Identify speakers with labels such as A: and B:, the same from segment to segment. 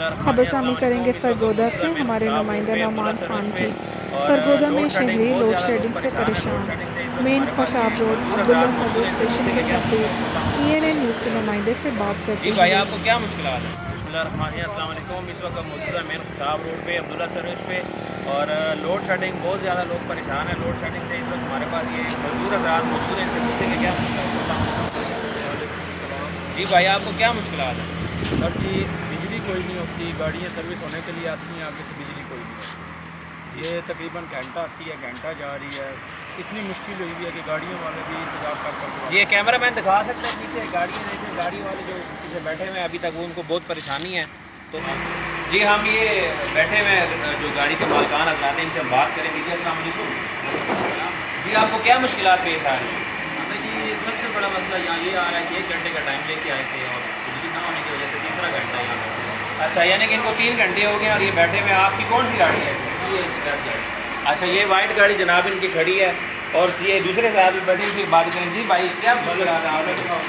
A: خبر شامل کریں گے سرگودا سے ہمارے نمائندہ نعمان خان کی۔ سرگودا میں شہری لوڈ شیڈنگ سے پریشان، مین خوشاب روڈ عبداللہ نگر اسٹیشن کی تحقیق۔ ENA نیوز کے نمائندے سے بات کرتے
B: جی بھائی، آپ کو کیا مشکلات ہیں؟ بسم اللہ الرحمن الرحیم، السلام علیکم۔ اس وقت موجود ہے مین خوشاب روڈ پہ عبداللہ سروس پہ، اور لوڈ شیڈنگ بہت زیادہ لوگ پریشان ہیں لوڈ شیڈنگ سے۔ اس وقت ہمارے پاس یہ مزدور حضرات موجود ہیں، ان سے پوچھیں گے کیا مشکلات ہیں۔ جی بھائی، آپ کو کیا مشکلات ہیں؟
C: سر جی، بجلی کوئی نہیں ہوتی، گاڑیاں سروس ہونے کے لیے آتی ہیں، آگے سے بجلی کوئی نہیں ہوتی۔ یہ تقریباً گھنٹہ آتی ہے، گھنٹہ جا رہی ہے۔ اتنی مشکل ہوئی ہوئی ہے کہ گاڑیوں والے بھی انتظار کر
B: یہ کیمرہ مین دکھا سکتے ہیں پیچھے گاڑیاں دیکھیں، گاڑی والے جو پیچھے بیٹھے ہوئے ہیں ابھی تک ان کو بہت پریشانی ہے۔ تو جی ہم یہ بیٹھے ہوئے جو گاڑی کے مالکان حضرات ہیں، ان سے ہم بات کریں گے۔ جی السلام علیکم۔ جی آپ کو کیا مشکلات پیش آ رہی ہیں؟
C: ہمیں جی سب سے بڑا مسئلہ یہاں یہ آ رہا ہے کہ 1 گھنٹے کا ٹائم لے کے آئے تھے اور بجلی نہ ہونے کی وجہ سے تیسرا گھنٹہ یہاں بیٹھے ہیں۔
B: اچھا، یعنی کہ ان کو 3 گھنٹے ہو گئے اور یہ بیٹھے ہوئے ہیں۔ آپ کی کون سی گاڑی ہے؟
C: یہ اسکریپ گاڑی۔
B: اچھا، یہ وائٹ گاڑی جناب ان کی کھڑی ہے، اور یہ دوسرے صاحب بھی بیٹھے ہیں، بات کریں۔ جی بھائی، کیا مشکلات ہیں آپ کو؟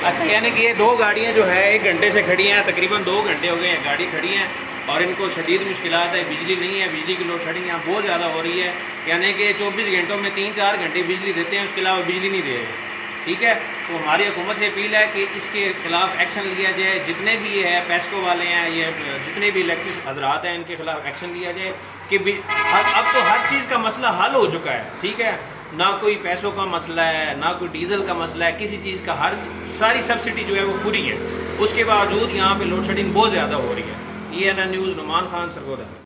B: اچھا، یعنی کہ یہ 2 گاڑیاں جو ہے 1 گھنٹے سے کھڑی ہیں، تقریباً 2 گھنٹے ہو گئے ہیں گاڑی کھڑی ہیں، اور ان کو شدید مشکلات ہے۔ بجلی نہیں ہے، بجلی کی لوڈ شیڈنگ یہاں بہت زیادہ ہو رہی ہے، یعنی کہ 24 گھنٹوں میں 3-4 گھنٹے بجلی دیتے ہیں، اس کے علاوہ بجلی نہیں دے رہے۔ ٹھیک ہے، تو ہماری حکومت سے اپیل ہے کہ اس کے خلاف ایکشن لیا جائے۔ جتنے بھی یہ ہے پیسکو والے ہیں، یہ جتنے بھی الیکٹرک حضرات ہیں، ان کے خلاف ایکشن لیا جائے کہ اب تو ہر چیز کا مسئلہ حل ہو چکا ہے۔ ٹھیک ہے، نہ کوئی پیسوں کا مسئلہ ہے، نہ کوئی ڈیزل کا مسئلہ ہے، کسی چیز کا ساری سبسڈی جو ہے وہ پوری ہے۔ اس کے باوجود یہاں پہ لوڈ شیڈنگ بہت زیادہ ہو رہی ہے۔ ENA news, Noman Khan, Sargodha.